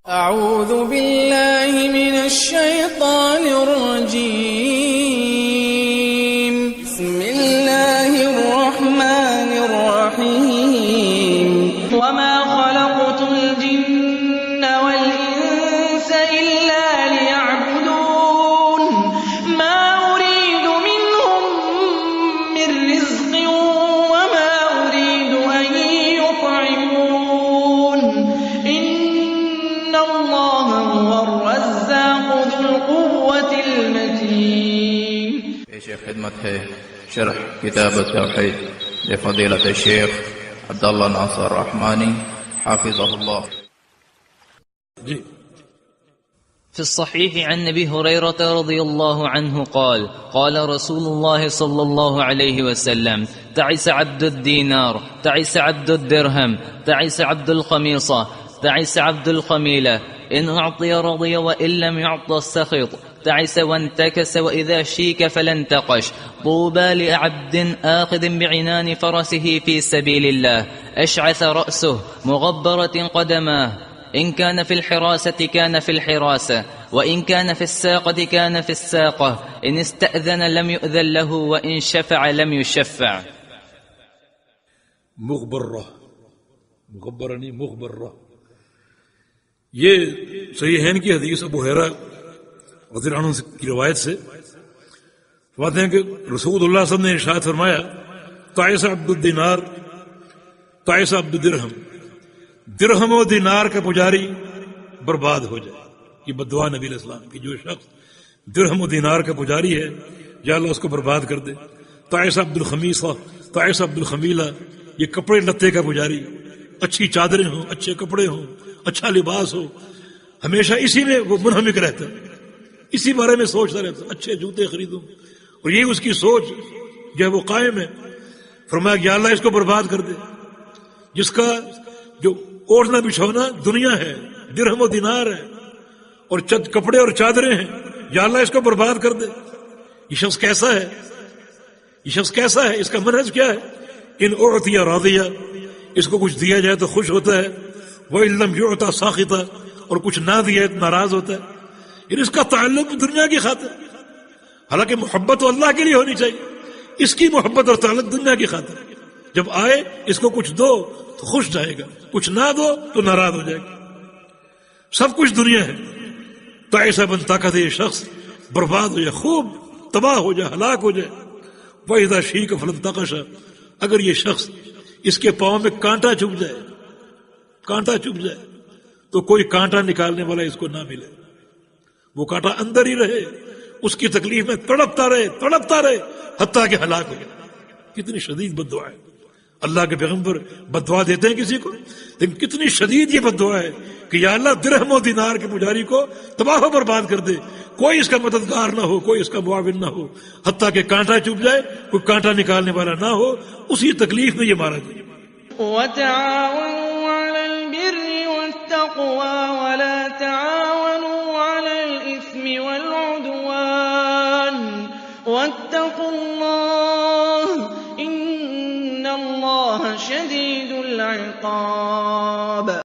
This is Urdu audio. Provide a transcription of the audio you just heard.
أعوذ بالله من الشيطان الرجيم. بسم الله الرحمن الرحيم. وما خلقت الجن والإنس إلا ليعبدون ما أريد منهم من رزق وما أريد أن يطعمون إن الله هو الرزاق ذو القوة المتين. پیش خدمت ہے شرح کتاب التوحید لفضیلۃ الشیخ عبداللہ ناصر رحمانی حافظہ اللہ. في الصحيح عن ابي هريره رضي الله عنه قال قال رسول الله صلى الله عليه وسلم تعس عبد الدينار تعس عبد الدرهم تعس عبد الخميصه تعس عبد الخميله إن أعطي رضي وإن لم يعط السخط تعس وانتكس وإذا شيك فلانتقش. طوبى لعبد آخذ بعنان فرسه في سبيل الله أشعث رأسه مغبرة قدماه إن كان في الحراسة كان في الحراسة وإن كان في الساقة كان في الساقة إن استأذن لم يؤذن له وإن شفع لم يشفع. مغبرہ یہ صحیحین کی حدیث ابو ہریرہ رضی اللہ عنہ کی روایت سے فرماتے ہیں کہ رسول اللہ صلی اللہ علیہ وسلم نے ارشاد فرمایا تعس عبد الدینار تعس عبد الدرہم، درہم و دینار کا پجاری برباد ہو جائے. یہ بددعا نبی علیہ السلام کی. جو شخص درہم و دینار کا پجاری ہے یا اللہ اس کو برباد کر دے. تعس عبد الخمیصہ تعس عبد الخمیلہ، یہ کپڑے لتے کا پجاری، اچھی چادریں ہوں، اچھے کپڑے ہوں، اچھا لباس ہو، ہمیشہ اسی میں وہ منہمک رہتا ہے، اسی بارے میں سوچتا رہتا ہے، اچھے جوتے خریدوں، اور یہ اس کی سوچ جو ہے وہ قائم ہے. فرمایا کہ یا اللہ اس کو برباد کر دے. جس کا جو اوڑھنا بچھونا دنیا ہے، درہم و دینار ہے، اور چند کپڑے اور چادریں ہیں، یا اللہ اس کو برباد کر دے. یہ شخص کیسا ہے؟ یہ شخص کیسا ہے؟ اس کا منہج کیا ہے؟ ان اعطی راضیہ، اس کو کچھ دیا جائے تو خوش ہوتا ہے، وَإِن لَّمْ يُعْطَ سَاخِطًا، اور کچھ نہ دیا تو ناراض ہوتا ہے. یعنی اس کا تعلق دنیا کی خاطر، حالانکہ محبت تو اللہ کے لیے ہونی چاہیے، اس کی محبت اور تعلق دنیا کی خاطر. جب آئے اس کو کچھ دو تو خوش جائے گا، کچھ نہ دو تو ناراض ہو جائے گا. سب کچھ دنیا ہے. تو ایسا بنتا کہ یہ شخص برباد ہو جائے، خوب تباہ ہو جائے، ہلاک ہو جائے. وَإِذَا شِيكَ فَلَانْتَقَشَ، اگر یہ شخص اس کے پاؤں میں کانٹا چبھ جائے، کانٹا چبھ جائے تو کوئی کانٹا نکالنے والا اس کو نہ ملے، وہ کانٹا اندر ہی رہے، اس کی تکلیف میں تڑپتا رہے حتیٰ کہ ہلاک ہو جائے. کتنی شدید بد دعا ہے. اللہ کے پیغمبر بد دعا دیتے ہیں کسی کو، لیکن کتنی شدید یہ بد دعا ہے کہ یا اللہ درہم و دینار کے پجاری کو تباہ و برباد کر دے، کوئی اس کا مددگار نہ ہو، کوئی اس کا معاون نہ ہو، حتیٰ کہ کانٹا چبھ جائے، کوئی کانٹا نکالنے والا نہ ہو، اسی تکلیف میں یہ مارا جائے. وتعاونوا على البر والتقوى ولا تعاونوا على الإثم والعدوان واتقوا الله